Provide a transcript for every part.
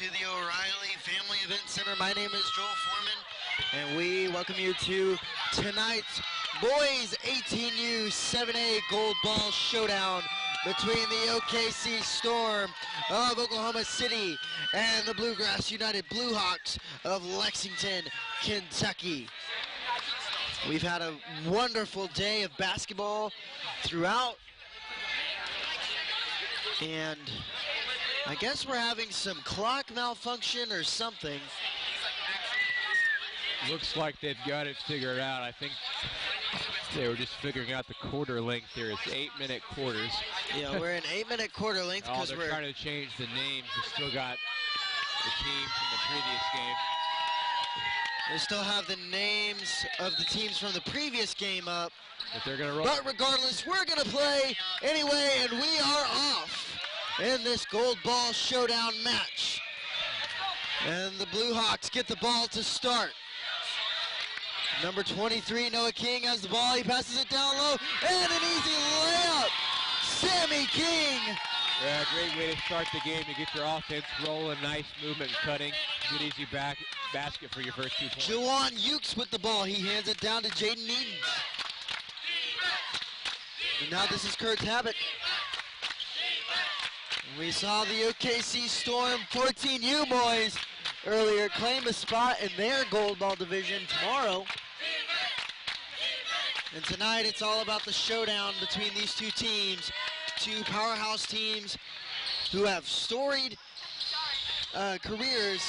to the O'Reilly Family Event Center. My name is Joel Foreman, and we welcome you to tonight's Boys 18U 7A Gold Ball Showdown between the OKC Storm of Oklahoma City and the Bluegrass United Bluehawks of Lexington, Kentucky. We've had a wonderful day of basketball throughout, and I guess we're having some clock malfunction or something. Looks like they've got it figured out. I think they were just figuring out the quarter length here. It's 8-minute quarters. Yeah, we're in 8-minute quarter length because they're trying to change the names. They still got the teams from the previous game. They still have the names of the teams from the previous game up. But they're gonna roll. But regardless, we're gonna play anyway, and we are off in this gold ball showdown match. And the Bluehawks get the ball to start. Number 23, Noah King, has the ball. He passes it down low, and an easy layup. Sammy King. Yeah, great way to start the game. You get your offense rolling, nice movement and cutting. Good easy basket for your first 2 points. Juwan Ukes with the ball. He hands it down to Jaden Edens. And now this is Kurt's Habit. We saw the OKC Storm 14U boys earlier claim a spot in their gold ball division tomorrow. And tonight it's all about the showdown between these two teams, two powerhouse teams who have storied careers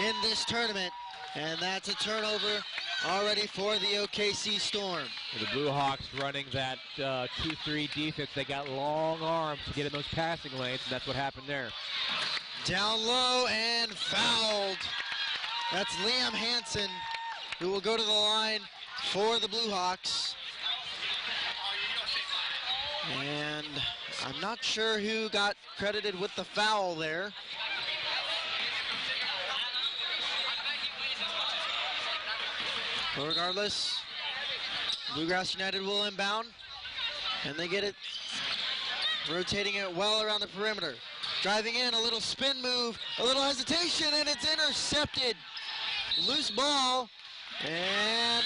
in this tournament. And that's a turnover already for the OKC Storm. The Bluehawks running that 2-3 defense. They got long arms to get in those passing lanes, and that's what happened there. Down low and fouled. That's Liam Hansen, who will go to the line for the Bluehawks. And I'm not sure who got credited with the foul there. But regardless, Bluegrass United will inbound, and they get it, rotating it well around the perimeter. Driving in, a little spin move, a little hesitation, and it's intercepted. Loose ball, and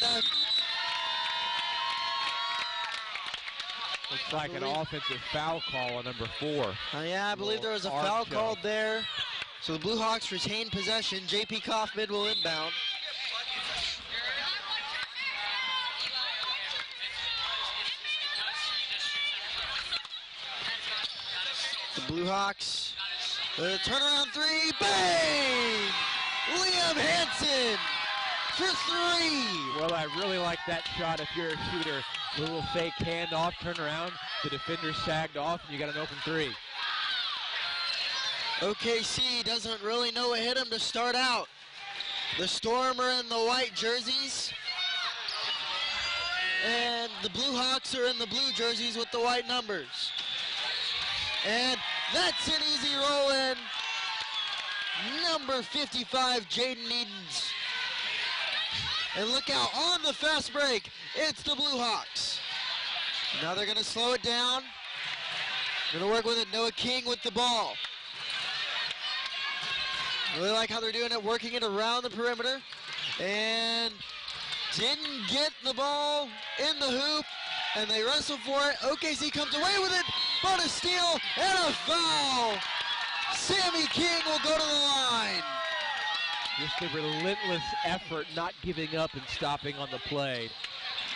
looks like an offensive foul call on number 4. Yeah, I believe there was a foul called there. So the Bluehawks retain possession. J.P. Kaufman will inbound. The Bluehawks, the turnaround three, bang! Liam Hansen for 3. Well, I really like that shot if you're a shooter. A little fake handoff, turn around, the defender sagged off, and you got an open 3. OKC doesn't really know what hit him to start out. The Storm are in the white jerseys, and the Bluehawks are in the blue jerseys with the white numbers. And that's an easy roll in. Number 55, Jaden Edens. And look out, on the fast break, it's the Bluehawks. Now they're gonna slow it down. Gonna work with it, Noah King with the ball. Really like how they're doing it, working it around the perimeter. And didn't get the ball in the hoop, and they wrestle for it. OKC comes away with it, but a steal and a foul. Sammy King will go to the line. Just a relentless effort, not giving up and stopping on the play.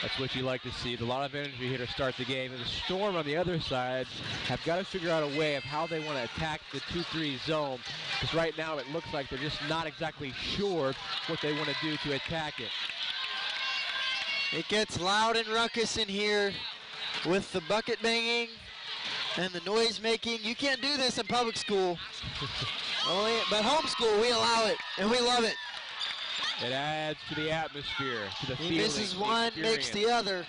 That's what you like to see. A lot of energy here to start the game. And the Storm on the other side have got to figure out a way of how they want to attack the 2-3 zone. Because right now it looks like they're just not exactly sure what they want to do to attack it. It gets loud and ruckus in here with the bucket banging and the noise making. You can't do this in public school. But homeschool, we allow it, and we love it. It adds to the atmosphere, to the feeling. He misses one, makes the other.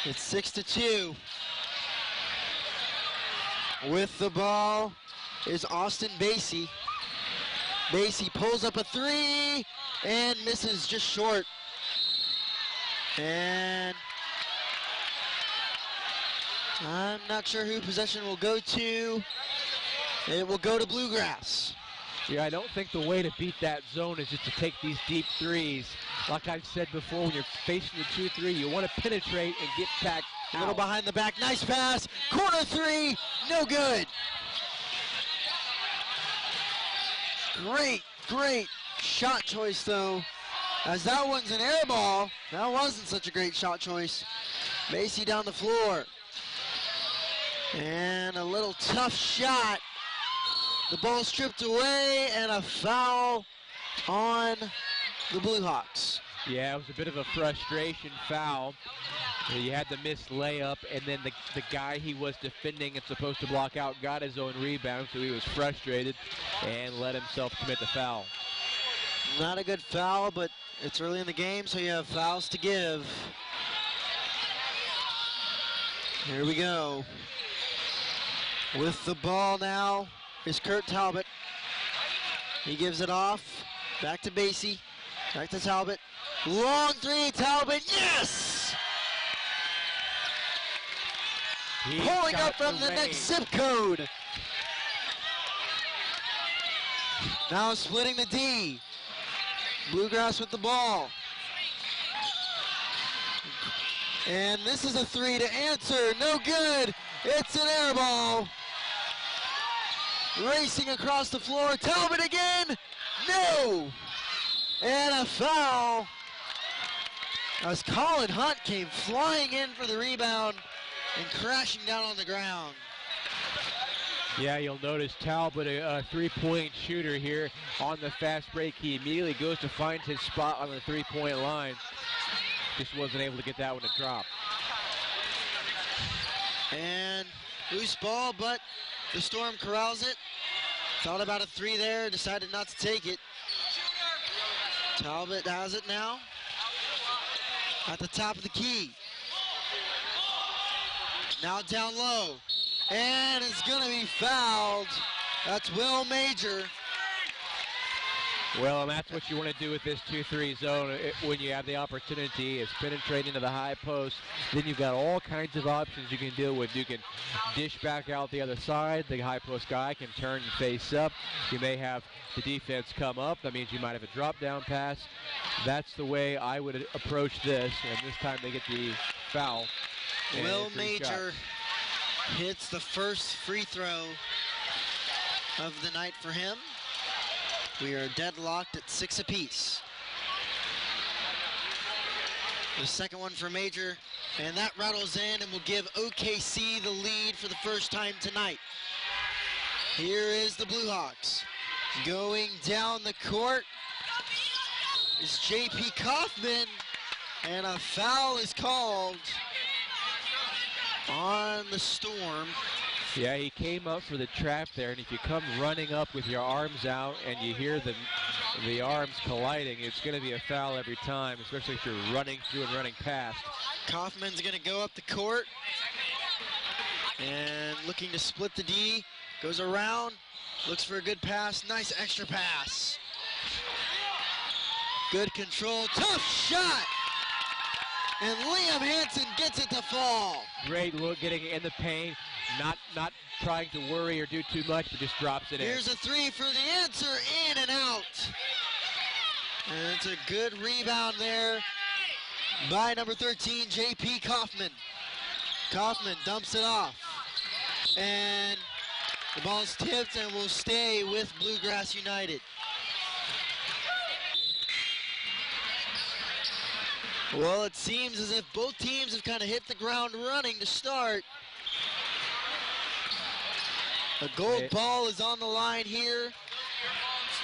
It's 6-2. With the ball is Austin Basie. Basie pulls up a 3 and misses just short. And I'm not sure who possession will go to. It will go to Bluegrass. Yeah, I don't think the way to beat that zone is just to take these deep threes. Like I've said before, when you're facing the 2-3, you want to penetrate and get back A out. little behind the back, nice pass. Corner three, no good. Great shot choice though. As that one's an air ball, that wasn't such a great shot choice. Macy down the floor. And a little tough shot. The ball stripped away and a foul on the Blue Hawks. Yeah, it was a bit of a frustration foul. You had the missed layup, and then the guy he was defending and supposed to block out got his own rebound, so he was frustrated and let himself commit the foul. Not a good foul, but it's early in the game, so you have fouls to give. Here we go. With the ball now is Kurt Talbot. He gives it off. Back to Basie. Back to Talbot. Long three, Talbot. Yes! Pulling up from the next zip code. Now splitting the D. Bluegrass with the ball. And this is a three to answer. No good. It's an air ball. Racing across the floor. Talbot again. No. And a foul. As Colin Hunt came flying in for the rebound and crashing down on the ground. Yeah, you'll notice Talbot, a three-point shooter here on the fast break. He immediately goes to find his spot on the three-point line. Just wasn't able to get that one to drop. And loose ball, but the Storm corrals it. Thought about a three there, decided not to take it. Talbot has it now. At the top of the key. Now down low. And it's going to be fouled. That's Will Major. Well, and that's what you want to do with this 2-3 zone when you have the opportunity is penetrate into the high post. Then you've got all kinds of options you can deal with. You can dish back out the other side. The high post guy can turn and face up. You may have the defense come up. That means you might have a drop down pass. That's the way I would approach this. And this time they get the foul. Will Major hits the first free throw of the night for him. We are deadlocked at 6 apiece. The second one for Major, and that rattles in and will give OKC the lead for the first time tonight. Here is the Blue Hawks. Going down the court is J.P. Kaufman, and a foul is called on the Storm. Yeah, he came up for the trap there, and if you come running up with your arms out and you hear the arms colliding, it's going to be a foul every time, especially if you're running through and running past. Kaufman's going to go up the court and looking to split the D. Goes around, looks for a good pass. Nice extra pass. Good control, tough shot. And Liam Hansen gets it to fall. Great look, getting in the paint, not trying to worry or do too much, but just drops it in. Here's a three for the answer, in and out. And it's a good rebound there by number 13, J.P. Kaufman. Kaufman dumps it off. And the ball's tipped and will stay with Bluegrass United. Well, it seems as if both teams have kind of hit the ground running to start. A gold ball is on the line here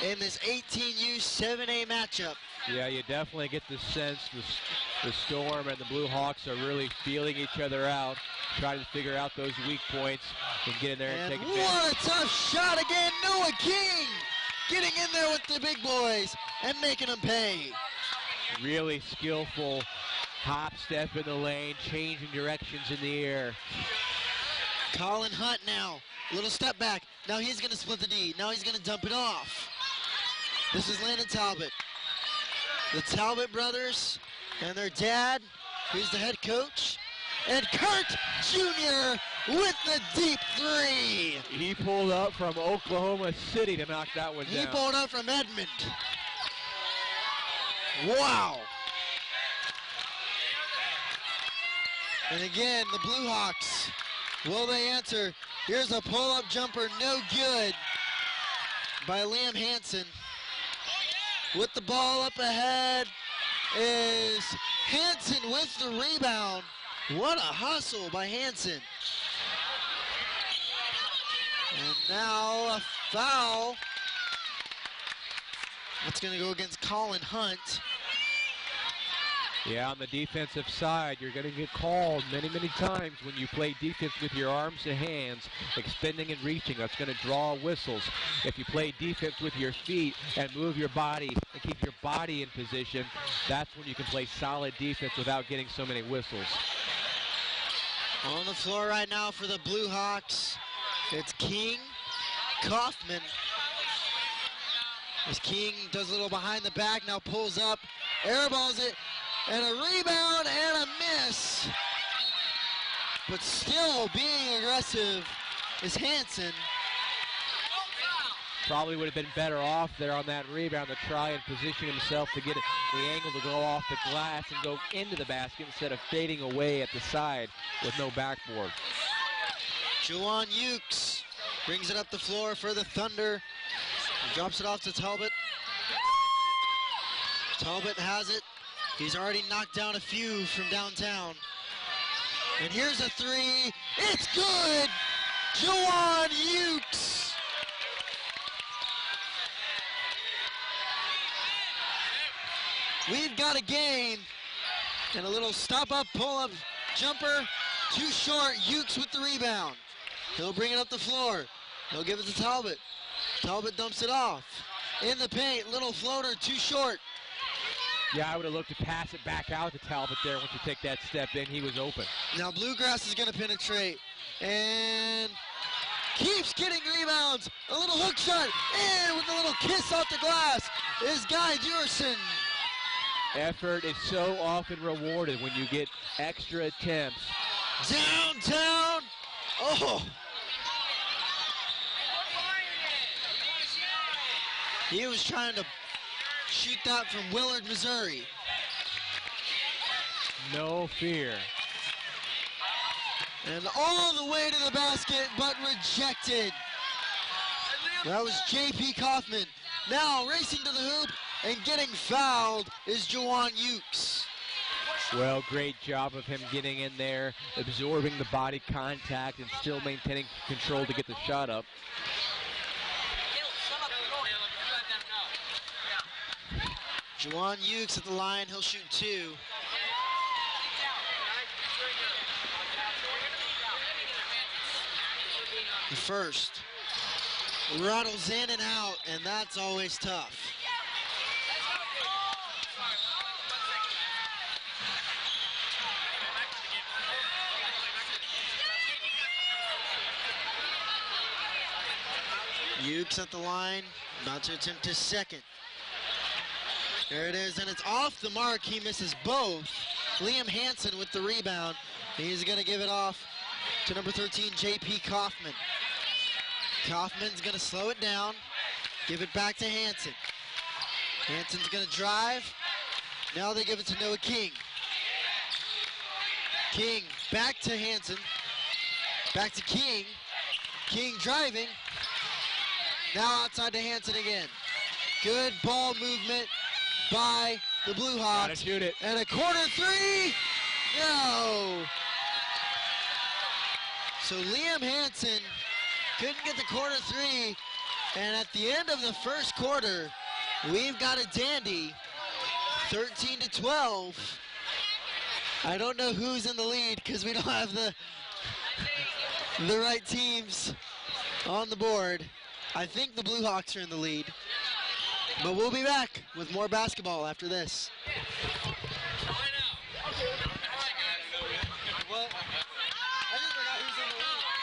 in this 18U 7A matchup. Yeah, you definitely get the sense the Storm and the Blue Hawks are really feeling each other out, trying to figure out those weak points and get in there and take advantage. What a tough shot again, Noah King getting in there with the big boys and making them pay. Really skillful hop step in the lane, changing directions in the air. Colin Hunt now, little step back. Now he's going to split the D. Now he's going to dump it off. This is Landon Talbot. The Talbot brothers and their dad, who's the head coach. And Kurt Jr. with the deep three. He pulled up from Oklahoma City to knock that one down. He pulled up from Edmond. Wow. And again, the Blue Hawks, will they answer? Here's a pull-up jumper, no good by Liam Hansen. With the ball up ahead is Hansen with the rebound. What a hustle by Hansen. And now a foul. That's going to go against Colin Hunt. Yeah, on the defensive side, you're going to get called many, many times when you play defense with your arms and hands, extending and reaching. That's going to draw whistles. If you play defense with your feet and move your body and keep your body in position, that's when you can play solid defense without getting so many whistles. On the floor right now for the Blue Hawks, it's King, Kaufman. As King does a little behind the back, now pulls up, airballs it, and a rebound and a miss. But still being aggressive is Hansen. Probably would have been better off there on that rebound to try and position himself to get the angle to go off the glass and go into the basket instead of fading away at the side with no backboard. Juwan Ukes brings it up the floor for the Thunder. He drops it off to Talbot. Talbot has it. He's already knocked down a few from downtown. And here's a three. It's good! Juwan Ukes. We've got a game. And a little stop-up, pull-up jumper. Too short. Ukes with the rebound. He'll bring it up the floor. He'll give it to Talbot. Talbot dumps it off. In the paint, little floater, too short. Yeah, I would have looked to pass it back out to Talbot there once you take that step in. He was open. Now Bluegrass is going to penetrate and keeps getting rebounds. A little hook shot, and with a little kiss off the glass is Guy Dewerson. Effort is so often rewarded when you get extra attempts. Downtown. Oh. He was trying to shoot that from Willard, Missouri. No fear. And all the way to the basket, but rejected. That was J.P. Kaufman. Now racing to the hoop and getting fouled is Juwan Ukes. Well, great job of him getting in there, absorbing the body contact, and still maintaining control to get the shot up. Juwan Ukes at the line, he'll shoot two. The first rattles in and out, and that's always tough. Ukes at the line, about to attempt his second. There it is, and it's off the mark. He misses both. Liam Hansen with the rebound. He's going to give it off to number 13, J.P. Kaufman. Kaufman's going to slow it down, give it back to Hansen. Hansen's going to drive. Now they give it to Noah King. King back to Hansen. Back to King. King driving. Now outside to Hansen again. Good ball movement by the Blue Hawks. Gotta shoot it. And a corner three. No. So Liam Hansen couldn't get the corner three. And at the end of the first quarter, we've got a dandy, 13-12. I don't know who's in the lead because we don't have the right teams on the board. I think the Blue Hawks are in the lead. But we'll be back with more basketball after this. Well, I just forgot who's in the lead.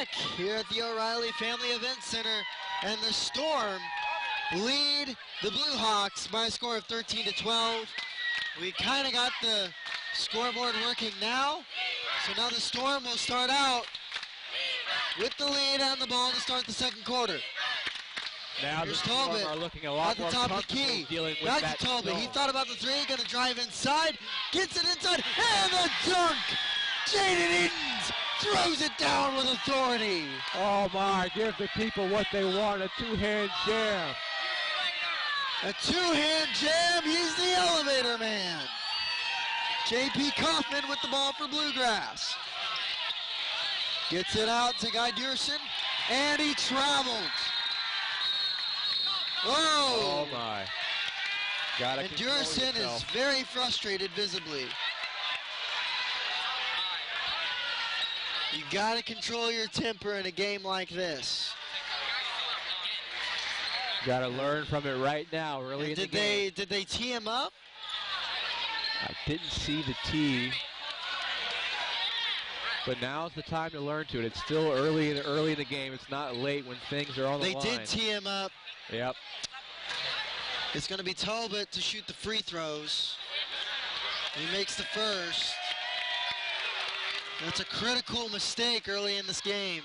Here at the O'Reilly Family Event Center, and the Storm lead the Blue Hawks by a score of 13-12. We kind of got the scoreboard working now, so now the Storm will start out with the lead on the ball to start the second quarter. Now Here's the Storm Talbot are looking a lot at the more top of the comfortable key. dealing with Back that to Talbot. He zone. thought about the three, gonna drive inside, gets it inside, and the dunk! Jaden Edens throws it down with authority. Oh my, give the people what they want, a two-hand jam. A two-hand jam, he's the elevator man. J.P. Kaufman with the ball for Bluegrass. Gets it out to Guy Dearson, and he travels. Whoa! Oh my. Gotta And control Dearson is yourself. very frustrated visibly. You gotta control your temper in a game like this. Gotta learn from it right now, early in the game. Did they tee him up? I didn't see the tee, but now's the time to learn to it. It's still early in the game. It's not late when things are on the line. They did tee him up. Yep. It's going to be Talbot to shoot the free throws. He makes the first. That's a critical mistake early in this game.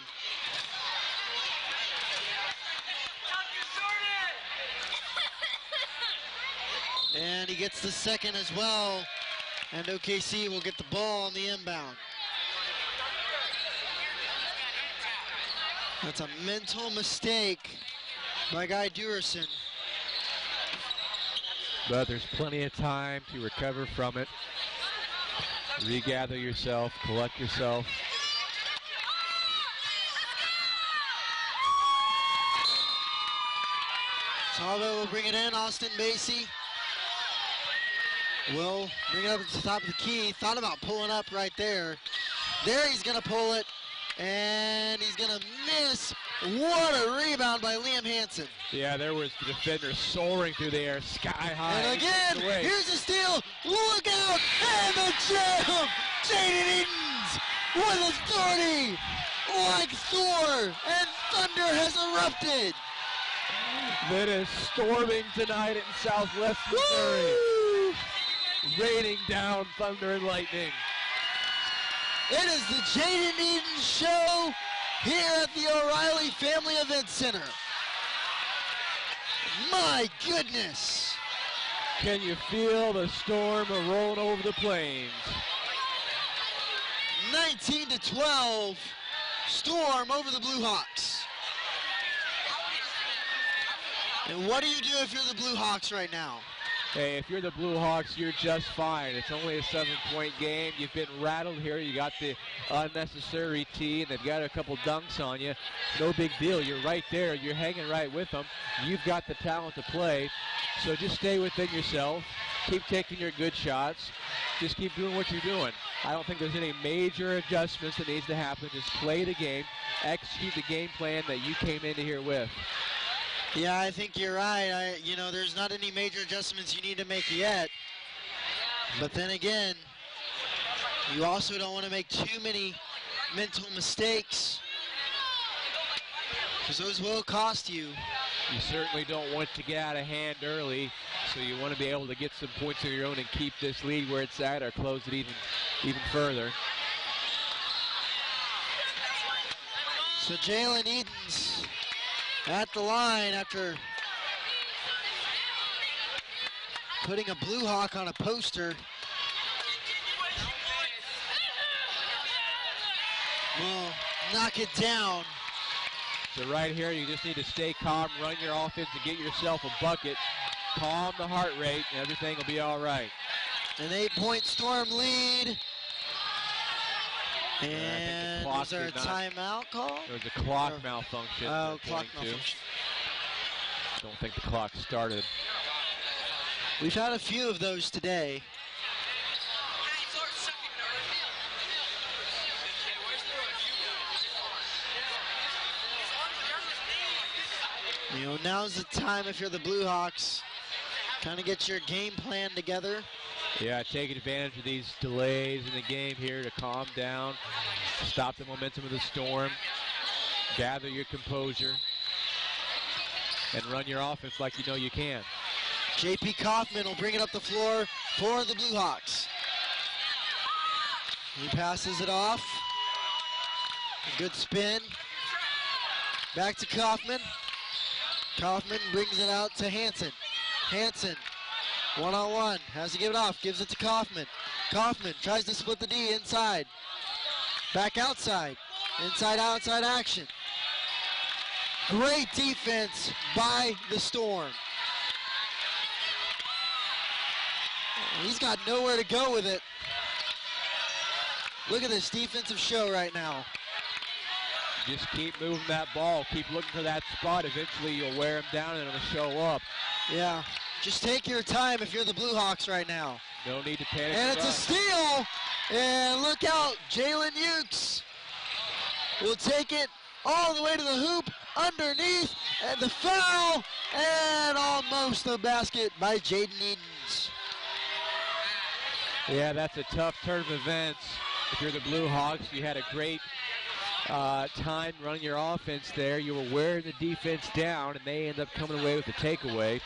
And he gets the second as well. And OKC will get the ball on the inbound. That's a mental mistake by Guy Dearson. But there's plenty of time to recover from it. Regather yourself, collect yourself. Talbot will bring it in. Austin Basie will bring it up to the top of the key. Thought about pulling up right there. There he's going to pull it, and he's going to miss. What a rebound by Liam Hansen. Yeah, there was the defender soaring through the air, sky high. And again, here's a steal. Look out, and the jam. Jaden Edens with authority like Thor, and thunder has erupted. That is storming tonight in Southwest Missouri. Raining down thunder and lightning. It is the Jaden Edens Show here at the O'Reilly Family Event Center. My goodness. Can you feel the storm rolling over the plains? 19-12, Storm over the Blue Hawks. And what do you do if you're the Blue Hawks right now? Hey, if you're the Blue Hawks, you're just fine. It's only a 7-point game. You've been rattled here. You got the unnecessary tee, and they've got a couple dunks on you. No big deal. You're right there. You're hanging right with them. You've got the talent to play. So just stay within yourself. Keep taking your good shots. Just keep doing what you're doing. I don't think there's any major adjustments that needs to happen. Just play the game. Execute the game plan that you came into here with. Yeah, I think you're right. There's not any major adjustments you need to make yet. But then again, you also don't want to make too many mental mistakes, because those will cost you. You certainly don't want to get out of hand early, so you want to be able to get some points of your own and keep this lead where it's at or close it even further. So Jalen Edens at the line after putting a Blue Hawk on a poster. Will knock it down. So right here, you just need to stay calm, run your offense, and get yourself a bucket. Calm the heart rate, and everything will be all right. An 8-point Storm lead. And was there a timeout call? There was a clock malfunction. Oh, clock malfunction. Don't think the clock started. We've had a few of those today. Now's the time if you're the Blue Hawks. Kind of get your game plan together. Yeah, take advantage of these delays in the game here to calm down, stop the momentum of the Storm. Gather your composure and run your offense like you know you can. J.P. Kaufman will bring it up the floor for the Blue Hawks. He passes it off. A good spin. Back to Kaufman. Kaufman brings it out to Hansen. Hansen, one-on-one, has to give it off, gives it to Kaufman. Kaufman tries to split the D inside. Back outside. Inside-outside action. Great defense by the Storm. He's got nowhere to go with it. Look at this defensive show right now. Just keep moving that ball. Keep looking for that spot. Eventually you'll wear him down and it'll show up. Yeah. Just take your time if you're the Blue Hawks right now. No need to panic. And it's a steal. And look out, Jalen Ukes will take it all the way to the hoop, underneath, and the foul, and almost a basket by Jaden Edens. Yeah, that's a tough turn of events. If you're the Blue Hawks, you had a great time running your offense there. You were wearing the defense down, and they end up coming away with the takeaway.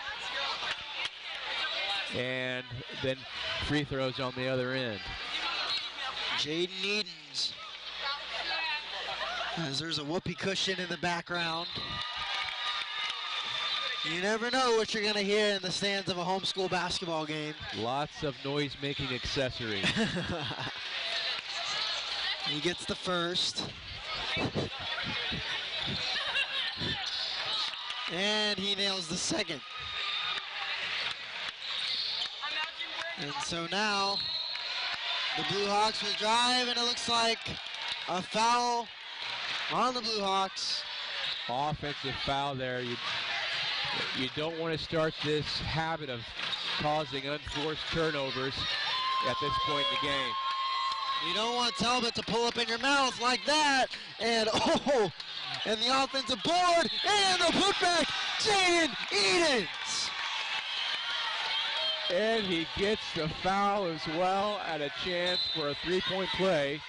And then free throws on the other end. Jaden Edens. As there's a whoopee cushion in the background. You never know what you're going to hear in the stands of a homeschool basketball game. Lots of noise-making accessories. He gets the first. And he nails the second. And so now the Blue Hawks will drive, and it looks like a foul on the Blue Hawks. Offensive foul there. You don't want to start this habit of causing unforced turnovers at this point in the game. You don't want Talbot to pull up in your mouth like that. And and the offensive board, and the putback, Jaden Edens. And he gets the foul as well, and a chance for a three-point play.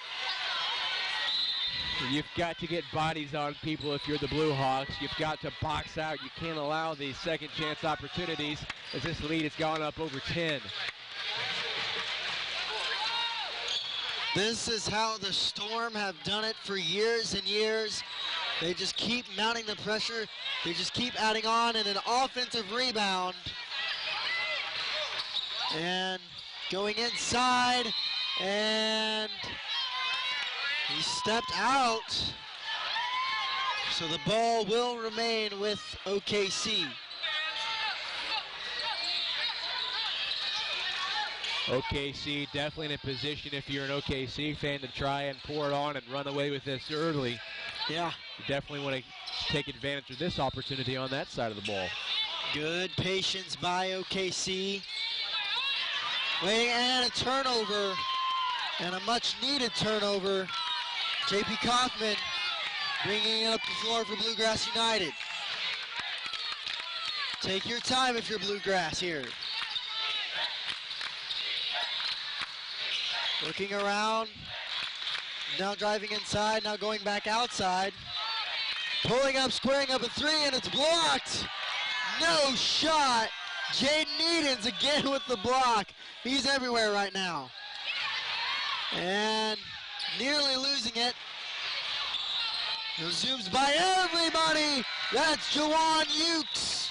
You've got to get bodies on people if you're the Blue Hawks. You've got to box out. You can't allow these second chance opportunities as this lead has gone up over 10. This is how the Storm have done it for years and years. They just keep mounting the pressure. They just keep adding on, and an offensive rebound. And going inside, and he stepped out. So the ball will remain with OKC. OKC definitely in a position, if you're an OKC fan, to try and pour it on and run away with this early. Yeah. You definitely want to take advantage of this opportunity on that side of the ball. Good patience by OKC. Waiting, and a turnover, and a much-needed turnover. J.P. Kaufman bringing it up the floor for Bluegrass United. Take your time if you're Bluegrass here. Looking around, now driving inside, now going back outside. Pulling up, squaring up a three, and it's blocked. No shot. Jaden Edens again with the block. He's everywhere right now. And nearly losing it. He zooms by everybody. That's Juwan Ukes.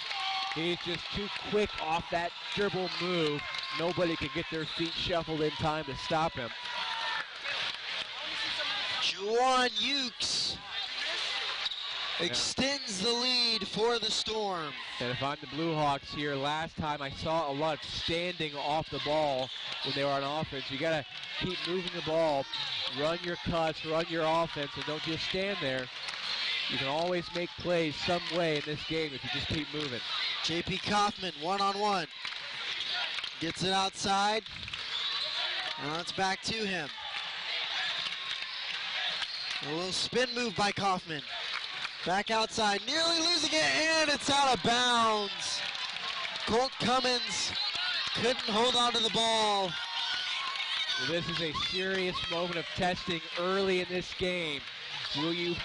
He's just too quick off that dribble move. Nobody can get their feet shuffled in time to stop him. Juwan Ukes extends the lead for the Storm. And if I'm the Blue Hawks here, last time I saw a lot of standing off the ball when they were on offense. You got to keep moving the ball, run your cuts, run your offense, and don't just stand there. You can always make plays some way in this game if you just keep moving. J.P. Kaufman, one-on-one. Gets it outside. Now it's back to him. A little spin move by Kaufman. Back outside, nearly losing it, and it's out of bounds. Colt Cummins couldn't hold on to the ball. Well, this is a serious moment of testing early in this game. Will you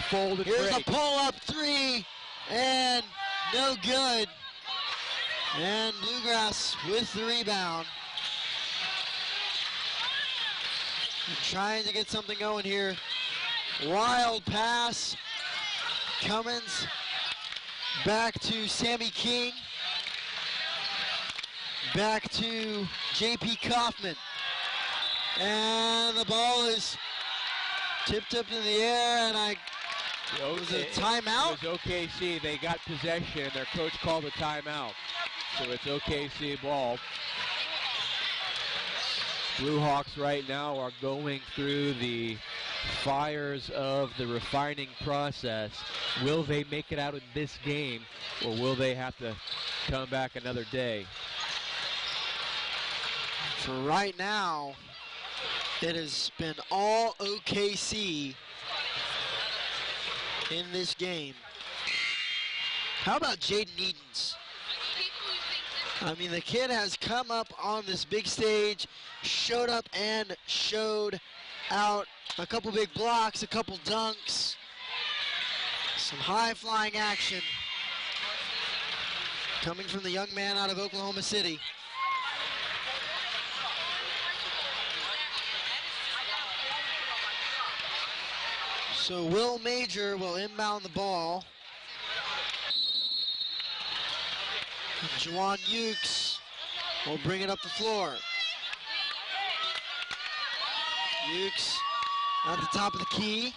fold and Here's break? a pull-up three, and no good. And Bluegrass with the rebound. And trying to get something going here. Wild pass. Cummins back to Sammy King. Back to J.P. Kaufman. And the ball is tipped up in the air, and was it a timeout? It was OKC. They got possession, and their coach called a timeout. So it's OKC ball. Blue Hawks right now are going through the fires of the refining process. Will they make it out in this game, or will they have to come back another day? For right now, it has been all OKC in this game. How about Jaden Edens? I mean, the kid has come up on this big stage, showed up and showed out. A couple big blocks, a couple dunks, some high-flying action coming from the young man out of Oklahoma City. So Will Major will inbound the ball. Juwan Ukes will bring it up the floor. Ukes at the top of the key.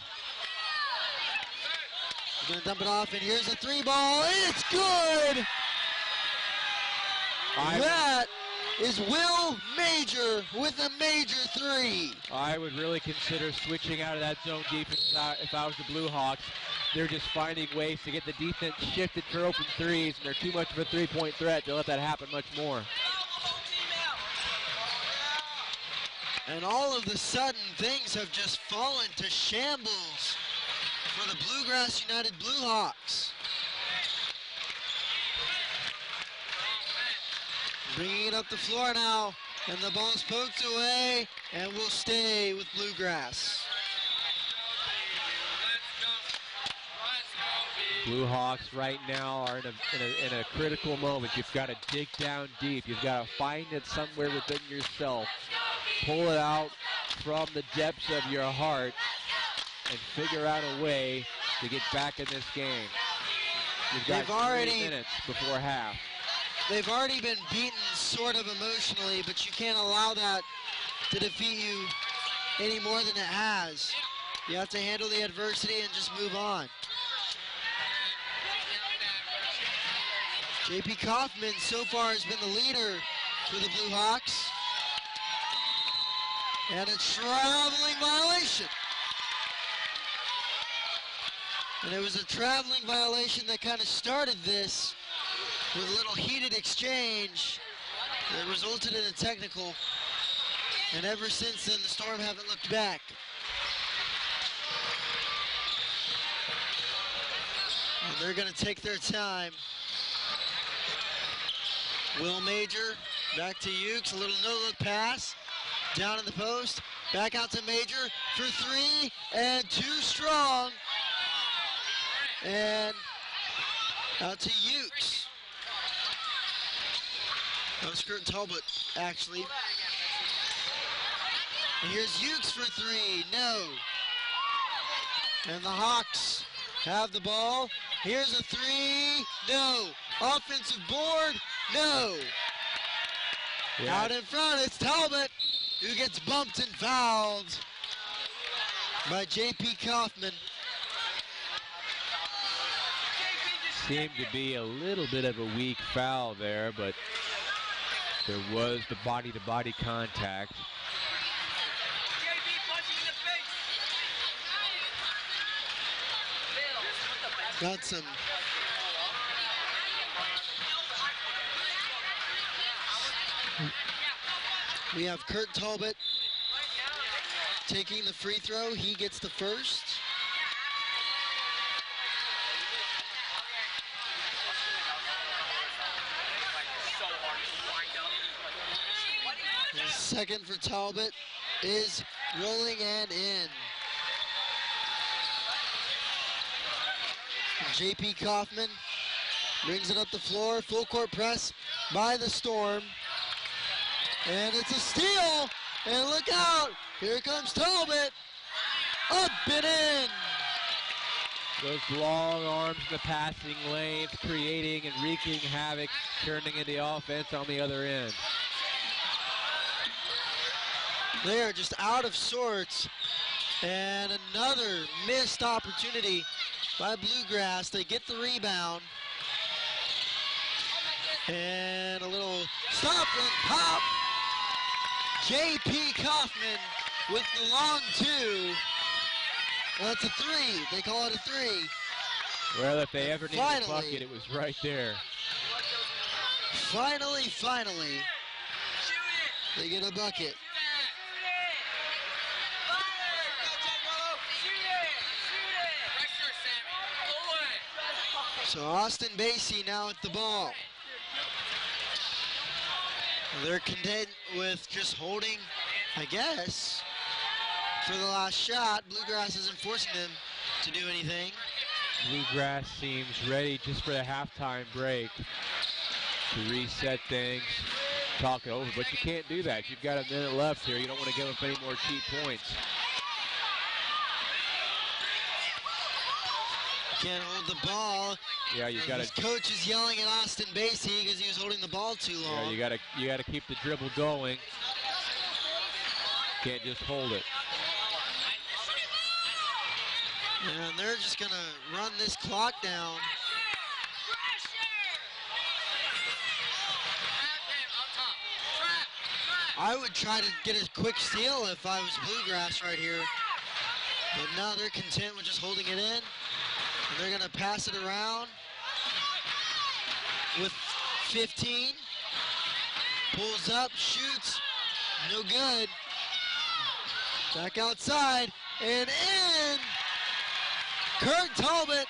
He's going to dump it off, and here's a three ball, and it's good! That is Will Major with a major three. I would really consider switching out of that zone defense if I was the Blue Hawks. They're just finding ways to get the defense shifted for open threes, and they're too much of a three-point threat to let that happen much more. And all of a sudden, things have just fallen to shambles for the Bluegrass United Blue Hawks. Bringing it up the floor now, and the ball's poked away, and will stay with Bluegrass. Blue Hawks right now are in a critical moment. You've got to dig down deep. You've got to find it somewhere within yourself. Pull it out from the depths of your heart and figure out a way to get back in this game. You've got 3 minutes before half. They've already been beaten sort of emotionally, but you can't allow that to defeat you any more than it has. You have to handle the adversity and just move on. J.P. Kaufman so far has been the leader for the Blue Hawks. And a traveling violation. And it was a traveling violation that kind of started this with a little heated exchange that resulted in a technical. And ever since then, the Storm haven't looked back. And they're going to take their time. Will Major back to Ukes, a little no-look pass. Down in the post, back out to Major for three, and too strong. And out to Ukes. That was Kurt Talbot, actually. And here's Ukes for three, no. And the Hawks have the ball. Here's a three, no. Offensive board, no. Yeah. Out in front, it's Talbot, who gets bumped and fouled by J.P. Kaufman. Seemed to be a little bit of a weak foul there, but there was the body-to-body contact. Got some we have Kurt Talbot taking the free throw. He gets the first. The second for Talbot is rolling and in. J.P. Kaufman brings it up the floor. Full court press by the Storm. And it's a steal. And look out. Here comes Talbot. Up and in. Those long arms in the passing lanes, creating and wreaking havoc, turning into offense on the other end. They are just out of sorts. And another missed opportunity by Bluegrass. They get the rebound. And a little stop and pop. J.P. Kaufman with the long two. That's a three. They call it a three. Well, if they ever needed a bucket, it was right there. Finally, they get a bucket. So Austin Basie now at the ball. They're content with just holding, I guess, for the last shot. Bluegrass isn't forcing them to do anything. Bluegrass seems ready just for the halftime break to reset things, talk it over, but you can't do that. You've got a minute left here. You don't want to give up any more cheap points. Can't hold the ball. Yeah, you got to. His coach is yelling at Austin Basie because he was holding the ball too long. Yeah, you got to keep the dribble going. Can't just hold it. And they're just gonna run this clock down. I would try to get a quick steal if I was Bluegrass right here. But now they're content with just holding it in. And they're gonna pass it around with 15. Pulls up, shoots, no good. Back outside, and in! Kurt Talbot.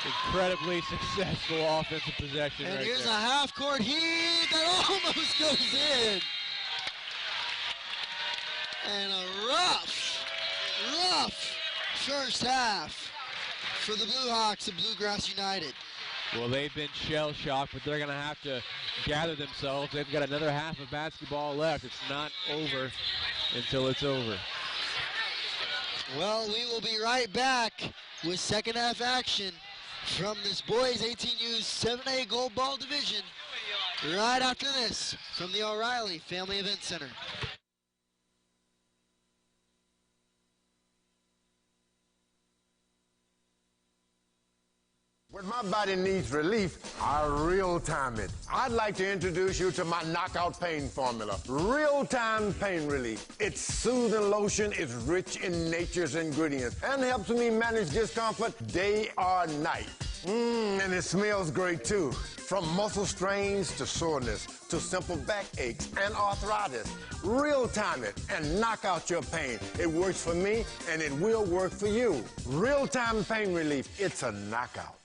Incredibly successful offensive possession And right here's there. a half-court heave that almost goes in. And a rough first half for the Blue Hawks of Bluegrass United. Well, they've been shell-shocked, but they're going to have to gather themselves. They've got another half of basketball left. It's not over until it's over. Well, we will be right back with second half action from this boys 18U 7A Gold Ball Division right after this from the O'Reilly Family Event Center. When my body needs relief, I real-time it. I'd like to introduce you to my knockout pain formula, real-time pain relief. Its soothing lotion is rich in nature's ingredients and helps me manage discomfort day or night. And it smells great too. From muscle strains to soreness to simple back aches and arthritis. Real-time it and knock out your pain. It works for me and it will work for you. Real-time pain relief, it's a knockout.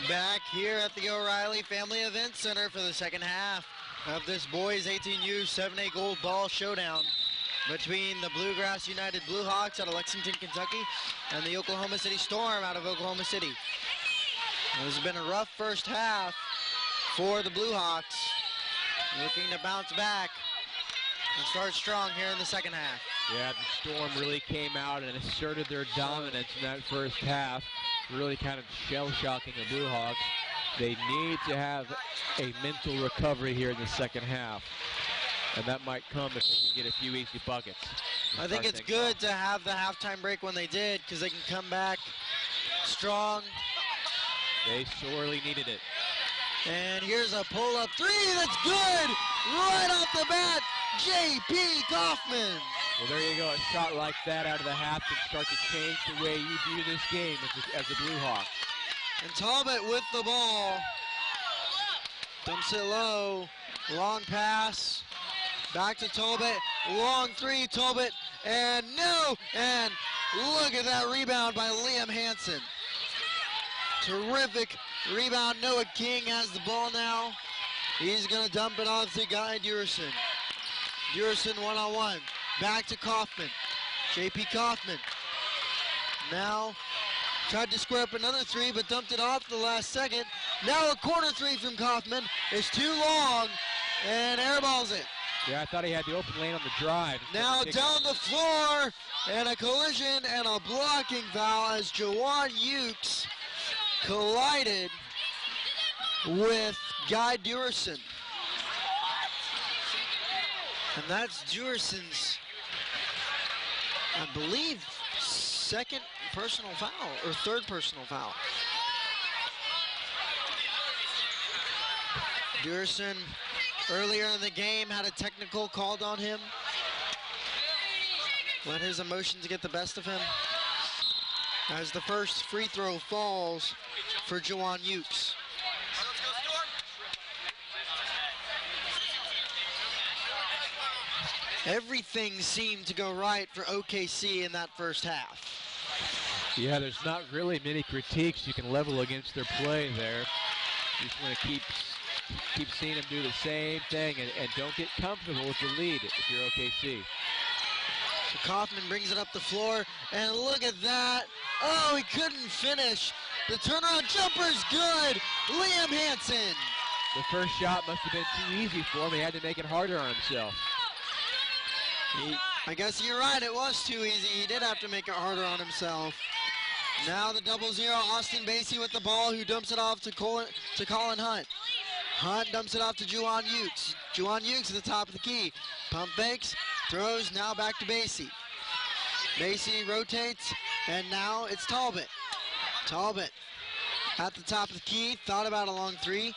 Back here at the O'Reilly Family Event Center for the second half of this boys 18U 7A Gold Ball showdown between the Bluegrass United Bluehawks out of Lexington, Kentucky, and the Oklahoma City Storm out of Oklahoma City. This has been a rough first half for the Bluehawks, looking to bounce back and start strong here in the second half. Yeah, the Storm really came out and asserted their dominance in that first half, really kind of shell-shocking the Bluehawks. They need to have a mental recovery here in the second half, and that might come if they can get a few easy buckets. I think it's good to have the halftime break when they did, because they can come back strong. They sorely needed it. And here's a pull-up three that's good! Right off the bat, J.P. Kaufman. Well, there you go. A shot like that out of the half can start to change the way you view this game as the Bluehawks. And Talbot with the ball. Dumps it low. Long pass. Back to Talbot. Long three, Talbot. And no! And look at that rebound by Liam Hansen. Terrific rebound. Noah King has the ball now. He's going to dump it off to Guy Durson. Durson one-on-one. Back to Kaufman. J.P. Kaufman. Now tried to square up another three, but dumped it off the last second. Now a corner three from Kaufman. It's too long, and airballs it. Yeah, I thought he had the open lane on the drive. Now down the floor, and a collision and a blocking foul as Jawan Ukes collided with Guy Durson. And that's Durson's, I believe, second personal foul, or third personal foul. Durson, earlier in the game, had a technical called on him. Let his emotions get the best of him. As the first free throw falls for Jawan Ukes. Everything seemed to go right for OKC in that first half. Yeah, there's not really many critiques you can level against their play there. You just want to keep seeing them do the same thing and don't get comfortable with the lead if you're OKC. So Kaufman brings it up the floor, and look at that. Oh, he couldn't finish. The turnaround jumper's good. Liam Hansen. The first shot must have been too easy for him. He had to make it harder on himself. I guess you're right, it was too easy. He did have to make it harder on himself. Now the 0-0, Austin Basie with the ball, who dumps it off to Colin Hunt. Hunt dumps it off to Juwan Ukes. Juwan Ukes at the top of the key. Pump fakes, throws, now back to Basie. Basie rotates, and now it's Talbot. Talbot at the top of the key, thought about a long three.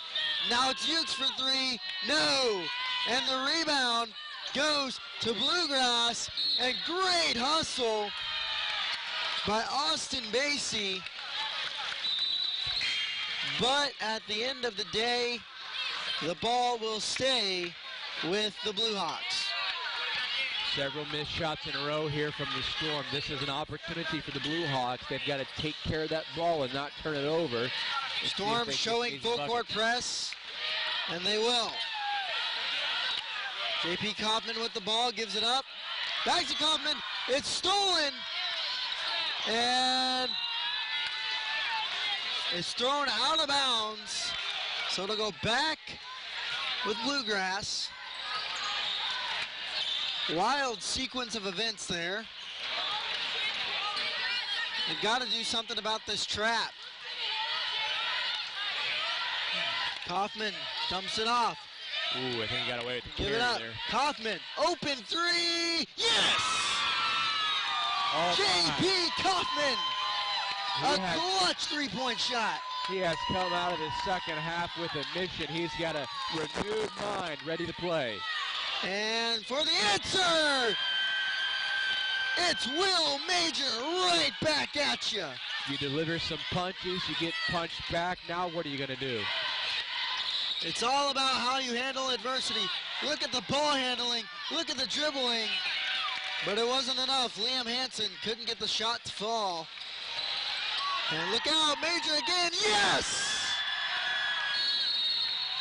Now it's Ukes for three, no! And the rebound goes to Bluegrass, and great hustle by Austin Basie. But at the end of the day, the ball will stay with the Bluehawks. Several missed shots in a row here from the Storm. This is an opportunity for the Bluehawks. They've got to take care of that ball and not turn it over. Storm showing full court press, and they will. J.P. Kaufman with the ball, gives it up. Back to Kaufman, it's stolen. And it's thrown out of bounds. So it'll go back with Bluegrass. Wild sequence of events there. They've got to do something about this trap. Kaufman dumps it off. Ooh, I think he got away with the Give carry it up. there. Kaufman, open three. Yes! Oh, J.P. Kaufman, He a has- clutch three-point shot. He has come out of the second half with a mission. He's got a renewed mind, ready to play. And for the answer, it's Will Major right back at you. You deliver some punches, you get punched back. Now what are you going to do? It's all about how you handle adversity. Look at the ball handling. Look at the dribbling. But it wasn't enough. Liam Hansen couldn't get the shot to fall. And look out, Major again. Yes!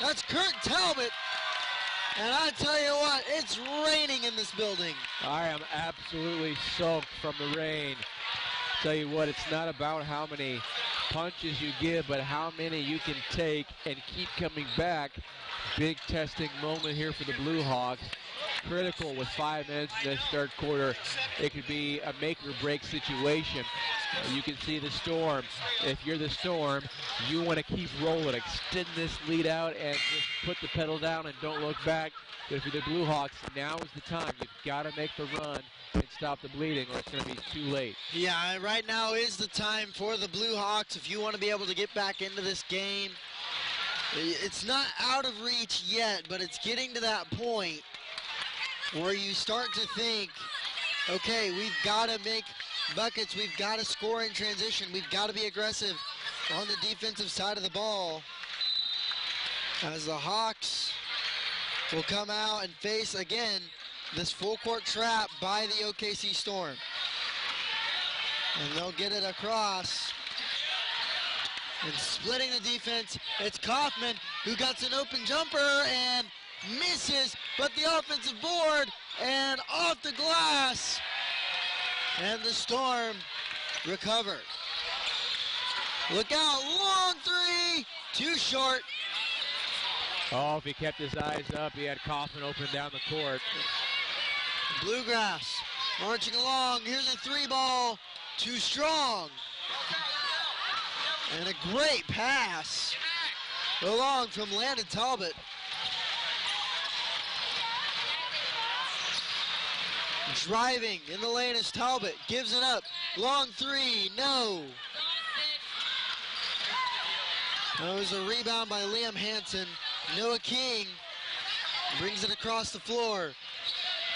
That's Kurt Talbot. And I tell you what, it's raining in this building. I am absolutely soaked from the rain. Tell you what, it's not about how many punches you give, but how many you can take and keep coming back. Big testing moment here for the Blue Hawks. Critical with 5 minutes in this third quarter. It could be a make or break situation. You can see the Storm. If you're the Storm, you want to keep rolling, extend this lead out and just put the pedal down and don't look back. But if you're the Blue Hawks, now is the time. You've got to make the run and stop the bleeding, or it's going to be too late. Yeah, right now is the time for the Blue Hawks if you want to be able to get back into this game. It's not out of reach yet, but it's getting to that point where you start to think, okay, we've got to make buckets, we've got to score in transition, we've got to be aggressive on the defensive side of the ball, as the Hawks will come out and face again this full court trap by the OKC Storm. And they'll get it across. And splitting the defense, it's Kaufman who gets an open jumper and misses, but the offensive board and off the glass. And the Storm recover. Look out, long three, too short. Oh, if he kept his eyes up, he had Kaufman open down the court. Bluegrass marching along. Here's a three ball, too strong. And a great pass along from Landon Talbot. Driving in the lane is Talbot, gives it up. Long three, no. That was a rebound by Liam Hansen. Noah King brings it across the floor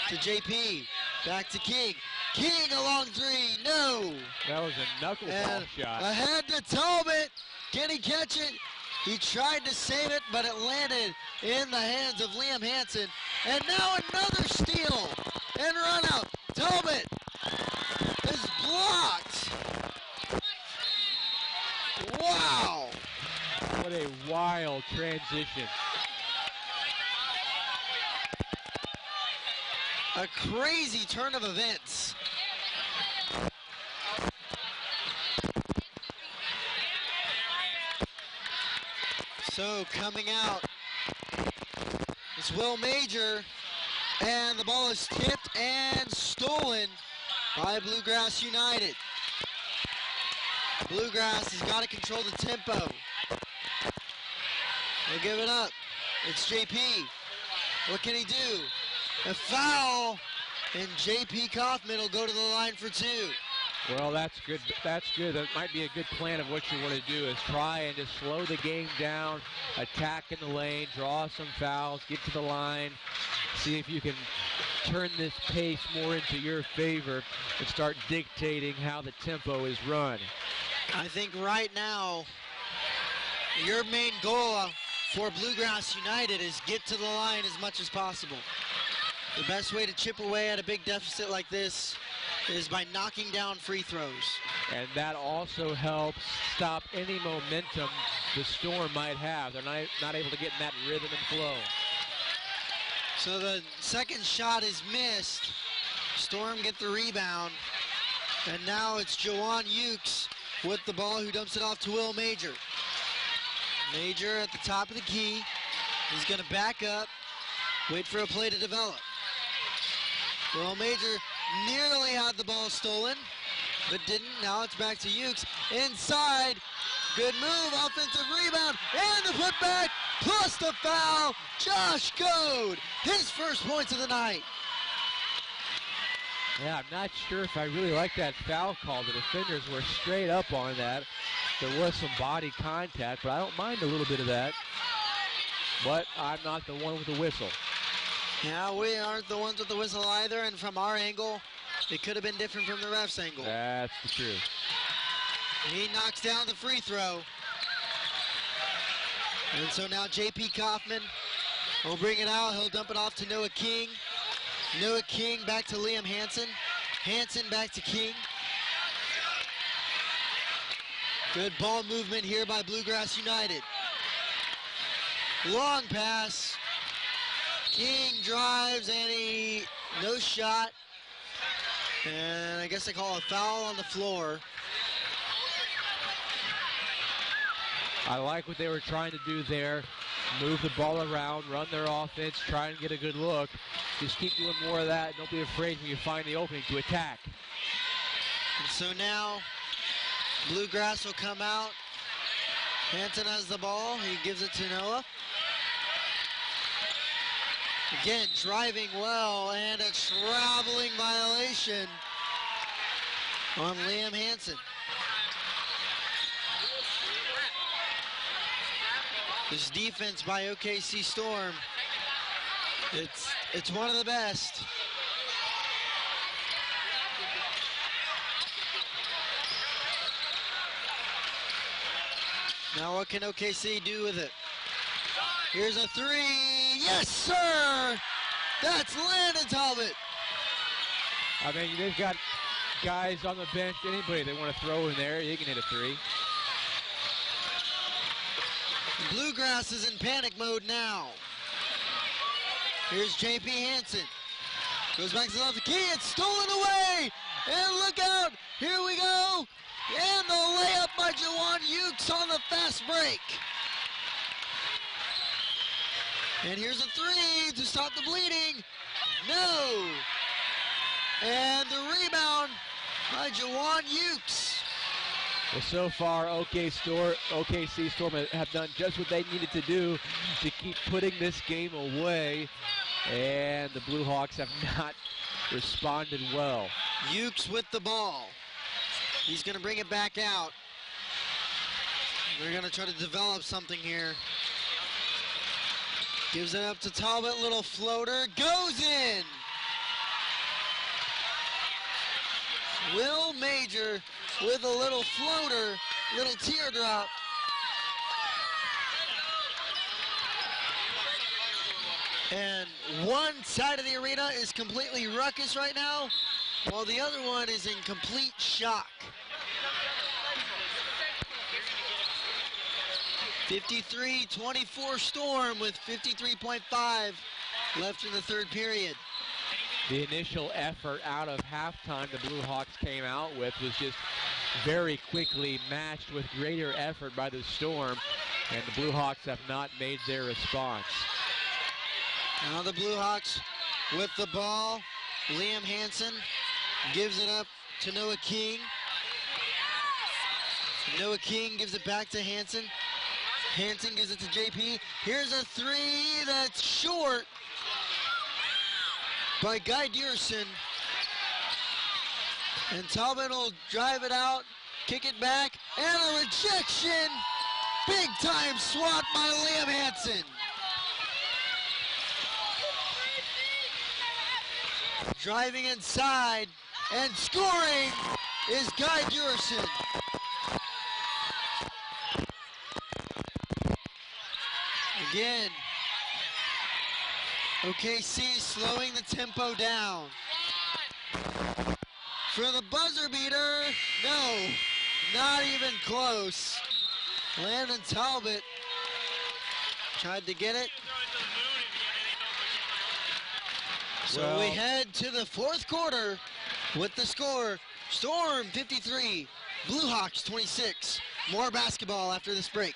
to JP. Back to King. King a long three, no. That was a knuckleball shot. Ahead to Talbot. Can he catch it? He tried to save it, but it landed in the hands of Liam Hansen. And now another steal and run out. Talbot is blocked. Wow. What a wild transition. A crazy turn of events. So coming out is Will Major, and the ball is tipped and stolen by Bluegrass United. Bluegrass has got to control the tempo. They'll give it up. It's JP. What can he do? A foul, and JP Kaufman will go to the line for two. Well, that's good. That's good. That might be a good plan of what you want to do, is try and just slow the game down, attack in the lane, draw some fouls, get to the line, see if you can turn this pace more into your favor and start dictating how the tempo is run. I think right now, your main goal for Bluegrass United is get to the line as much as possible. The best way to chip away at a big deficit like this is by knocking down free throws. And that also helps stop any momentum the Storm might have. They're not able to get in that rhythm and flow. So the second shot is missed. Storm get the rebound. And now it's Jawan Ukes with the ball, who dumps it off to Will Major. Major at the top of the key. He's going to back up, wait for a play to develop. Will Major nearly had the ball stolen, but didn't. Now it's back to Ukes. Inside, good move, offensive rebound, and the putback, plus the foul. Josh Goad, his first points of the night. Yeah, I'm not sure if I really like that foul call. The defenders were straight up on that. There was some body contact, but I don't mind a little bit of that. But I'm not the one with the whistle. Yeah, we aren't the ones with the whistle either, and from our angle, it could have been different from the ref's angle. That's the truth. He knocks down the free throw. And so now JP Kaufman will bring it out. He'll dump it off to Noah King. Noah King back to Liam Hansen. Hansen back to King. Good ball movement here by Bluegrass United. Long pass. King drives and no shot. And I guess they call a foul on the floor. I like what they were trying to do there. Move the ball around, run their offense, try and get a good look. Just keep doing more of that. Don't be afraid when you find the opening to attack. And so now, Bluegrass will come out. Hanson has the ball. He gives it to Noah. Again, driving well, and a traveling violation on Liam Hanson. This defense by OKC Storm, it's one of the best. Now what can OKC do with it? Here's a three. Yes, sir! That's Landon Talbot. I mean, they've got guys on the bench, anybody they want to throw in there, you can hit a three. Bluegrass is in panic mode now. Here's J.P. Hanson. Goes back to the left key. It's stolen away. And look out. Here we go. And the layup by Jawan Ukes on the fast break. And here's a three to stop the bleeding. No. And the rebound by Jawan Ukes. Well, so far, OKC Storm have done just what they needed to do to keep putting this game away, and the Blue Hawks have not responded well. Ukes with the ball. He's going to bring it back out. They're going to try to develop something here. Gives it up to Talbot, little floater, goes in. Will Major with a little floater, little teardrop. And one side of the arena is completely ruckus right now, while the other one is in complete shock. 53-24 Storm with 53.5 left in the third period. The initial effort out of halftime the Blue Hawks came out with was just very quickly matched with greater effort by the Storm, and the Blue Hawks have not made their response. Now the Blue Hawks with the ball. Liam Hanson gives it up to Noah King. Noah King gives it back to Hanson. Hanson gives it to JP. Here's a three that's short by Guy Dearson. And Talbot will drive it out, kick it back, and a rejection. Big time swat by Liam Hanson. Driving inside and scoring is Guy Dearson. Again, OKC slowing the tempo down. For the buzzer beater, no, not even close. Landon Talbot tried to get it. So we head to the fourth quarter with the score, Storm 53, Blue Hawks 26. More basketball after this break.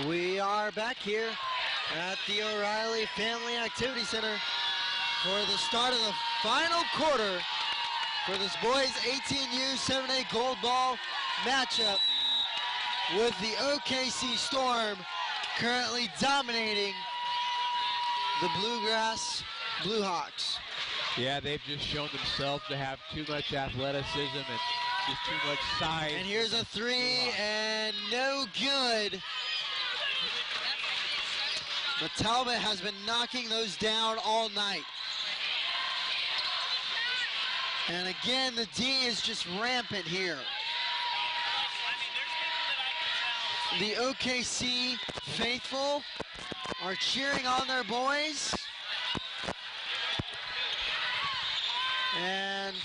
We are back here at the O'Reilly Family Activity Center for the start of the final quarter for this boys 18U 7A gold ball matchup with the OKC Storm currently dominating the Bluegrass Blue Hawks. Yeah, they've just shown themselves to have too much athleticism and just too much size. And here's a three, and no good. But Talbot has been knocking those down all night. And again, the D is just rampant here. The OKC faithful are cheering on their boys. And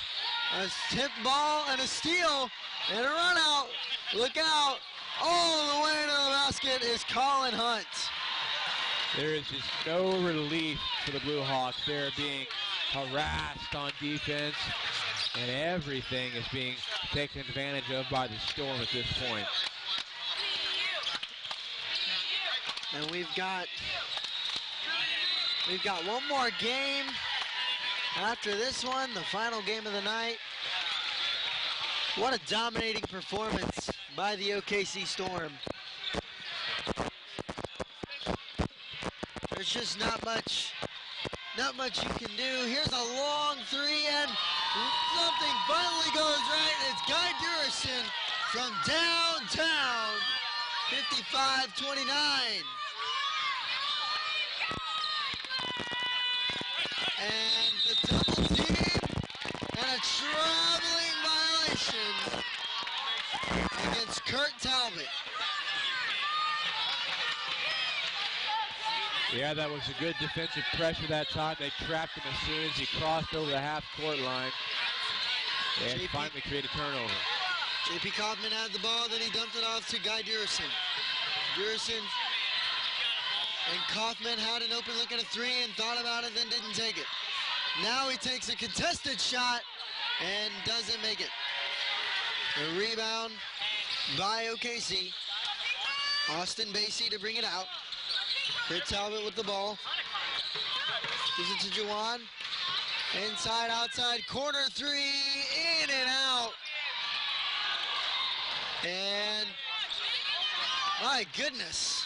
a tip ball and a steal and a run out. Look out. All the way to the basket is Colin Hunt. There is just no relief for the Blue Hawks. They're being harassed on defense, and everything is being taken advantage of by the Storm at this point. And we've got one more game after this one, the final game of the night. What a dominating performance by the OKC Storm. There's just not much you can do. Here's a long three, and something finally goes right. It's Guy Durison from downtown, 55-29. And the double team and a traveling violation against Kurt Talbot. Yeah, that was a good defensive pressure that time. They trapped him as soon as he crossed over the half-court line and finally created a turnover. J.P. Kaufman had the ball, then he dumped it off to Guy Durison. Durison and Kaufman had an open look at a three and thought about it, then didn't take it. Now he takes a contested shot and doesn't make it. A rebound by OKC. Austin Basie to bring it out. Kurt Talbot with the ball. Gives it to Juwan. Inside, outside, corner three, in and out. And my goodness.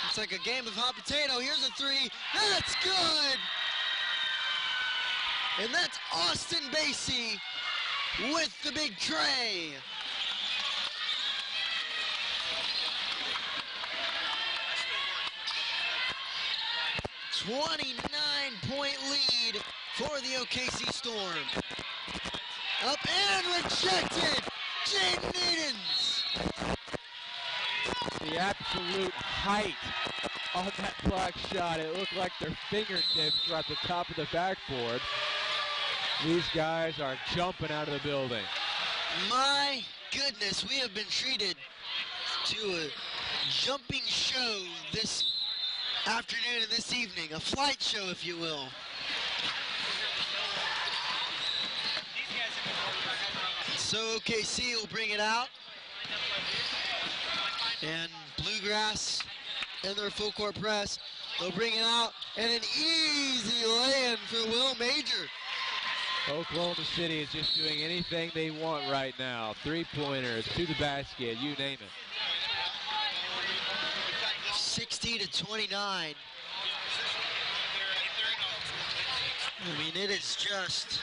It's like a game of hot potato. Here's a three. That's good. And that's Austin Basie with the big tray. A 29-point lead for the OKC Storm. Up and rejected. Jaden Edens. The absolute height on that block shot. It looked like their fingertips were at the top of the backboard. These guys are jumping out of the building. My goodness, we have been treated to a jumping show this afternoon and this evening, a flight show, if you will. So OKC will bring it out. And Bluegrass in their full court press, they'll bring it out, and an easy lay-in for Will Major. Oklahoma City is just doing anything they want right now. Three-pointers, to the basket, you name it. 60-29. I mean, it is just,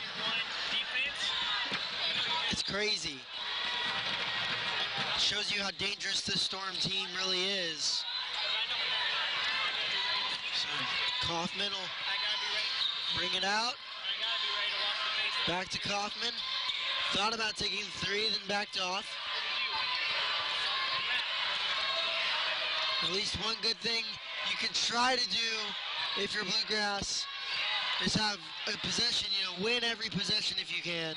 it's crazy. It shows you how dangerous this Storm team really is. So Kaufman will bring it out. Back to Kaufman. Thought about taking the three, then backed off. At least one good thing you can try to do if you're Bluegrass is have a possession, win every possession if you can.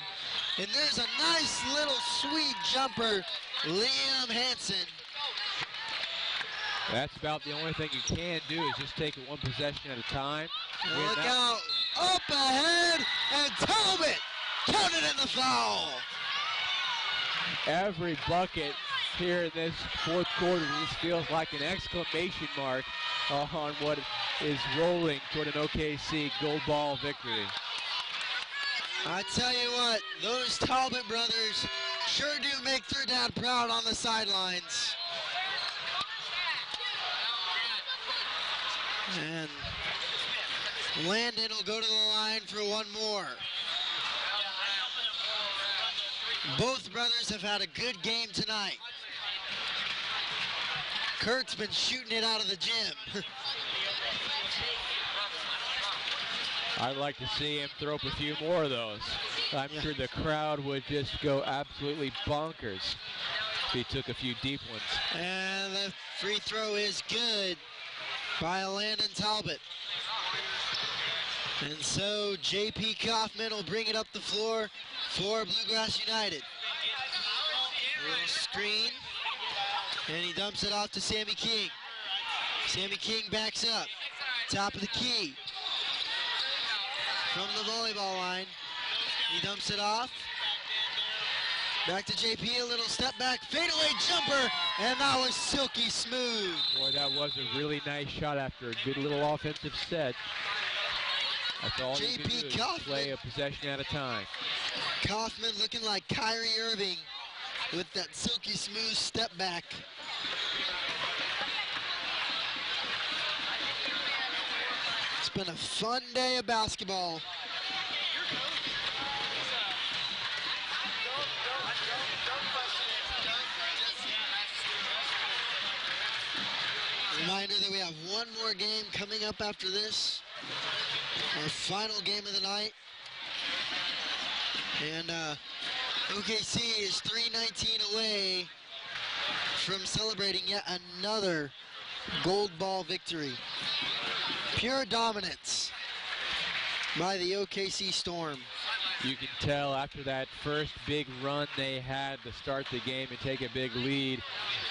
And there's a nice little sweet jumper, Liam Hansen. That's about the only thing you can do is just take it one possession at a time. Look out, up ahead, and Talbot counted in the foul. Every bucket here in this fourth quarter just feels like an exclamation mark on what is rolling toward an OKC gold ball victory. I tell you what, those Talbot brothers sure do make their dad proud on the sidelines. And Landon will go to the line for one more. Both brothers have had a good game tonight. Kurt's been shooting it out of the gym. I'd like to see him throw up a few more of those. I'm sure the crowd would just go absolutely bonkers if he took a few deep ones. And the free throw is good by Landon Talbot. And so J.P. Kaufman will bring it up the floor for Bluegrass United. A little screen, and he dumps it off to Sammy King. Sammy King backs up, top of the key. From the volleyball line, he dumps it off. Back to JP, a little step back, fadeaway jumper, and that was silky smooth. Boy, that was a really nice shot after a good little offensive set. That's all you can do is play a possession at a time. Kaufman looking like Kyrie Irving with that silky smooth step back. It's been a fun day of basketball. Reminder that we have one more game coming up after this. Our final game of the night. And OKC is 3:19 away from celebrating yet another gold ball victory. Pure dominance by the OKC Storm. You can tell after that first big run they had to start the game and take a big lead,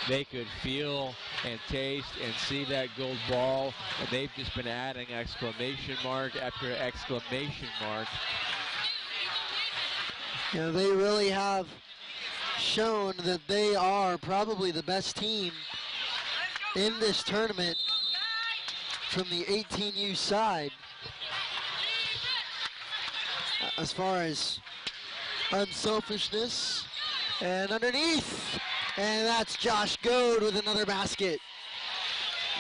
they could feel and taste and see that gold ball, and they've just been adding exclamation mark after exclamation mark. You know, they really have shown that they are probably the best team in this tournament from the 18U side. As far as unselfishness, and underneath, and that's Josh Goad with another basket.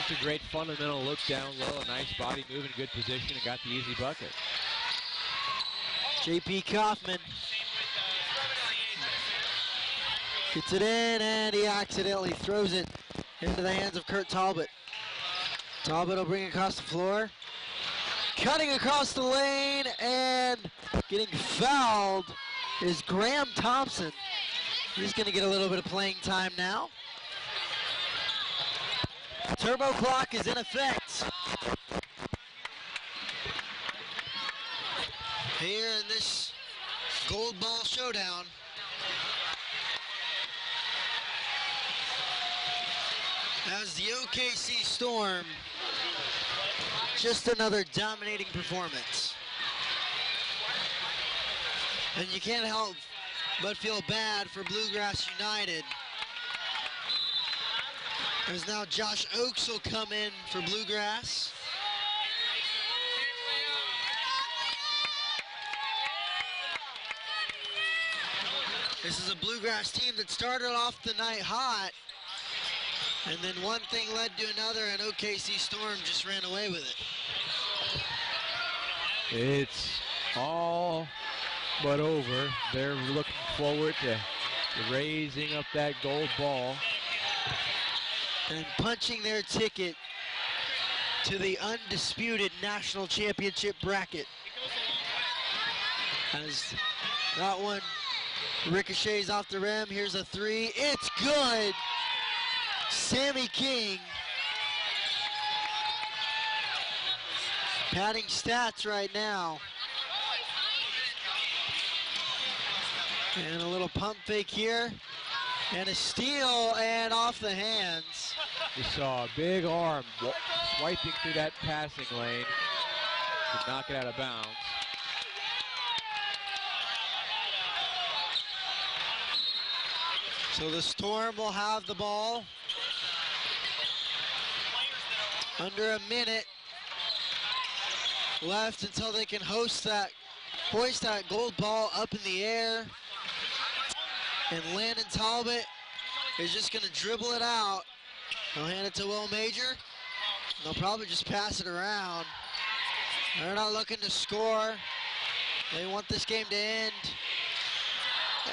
Just a great fundamental look down low, a nice body move in good position, and got the easy bucket. J.P. Kaufman gets it in, and he accidentally throws it into the hands of Kurt Talbot. Talbot will bring it across the floor. Cutting across the lane and getting fouled is Graham Thompson. He's going to get a little bit of playing time now. Turbo clock is in effect. Here in this gold ball showdown. As the OKC Storm, just another dominating performance. And you can't help but feel bad for Bluegrass United. As now Josh Oakes will come in for Bluegrass. This is a Bluegrass team that started off the night hot, and then one thing led to another, and OKC Storm just ran away with it. It's all but over. They're looking forward to raising up that gold ball. And punching their ticket to the undisputed national championship bracket. As that one ricochets off the rim, here's a three, it's good! Sammy King. Padding stats right now. And a little pump fake here. And a steal, and off the hands. You saw a big arm swiping through that passing lane to knock it out of bounds. So the Storm will have the ball. Under a minute left until they can host that hoist that gold ball up in the air. And Landon Talbot is just going to dribble it out. He'll hand it to Will Major. They'll probably just pass it around. They're not looking to score. They want this game to end.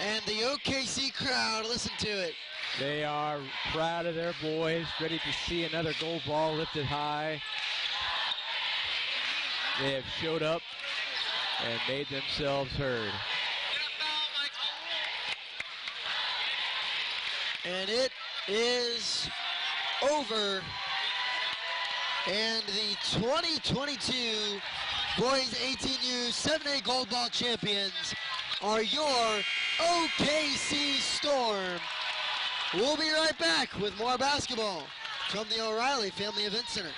And the OKC crowd, listen to it. They are proud of their boys, ready to see another gold ball lifted high. They have showed up and made themselves heard. And it is over. And the 2022 Boys 18U 7A Gold Ball champions are your OKC Storm. We'll be right back with more basketball from the O'Reilly Family Event Center.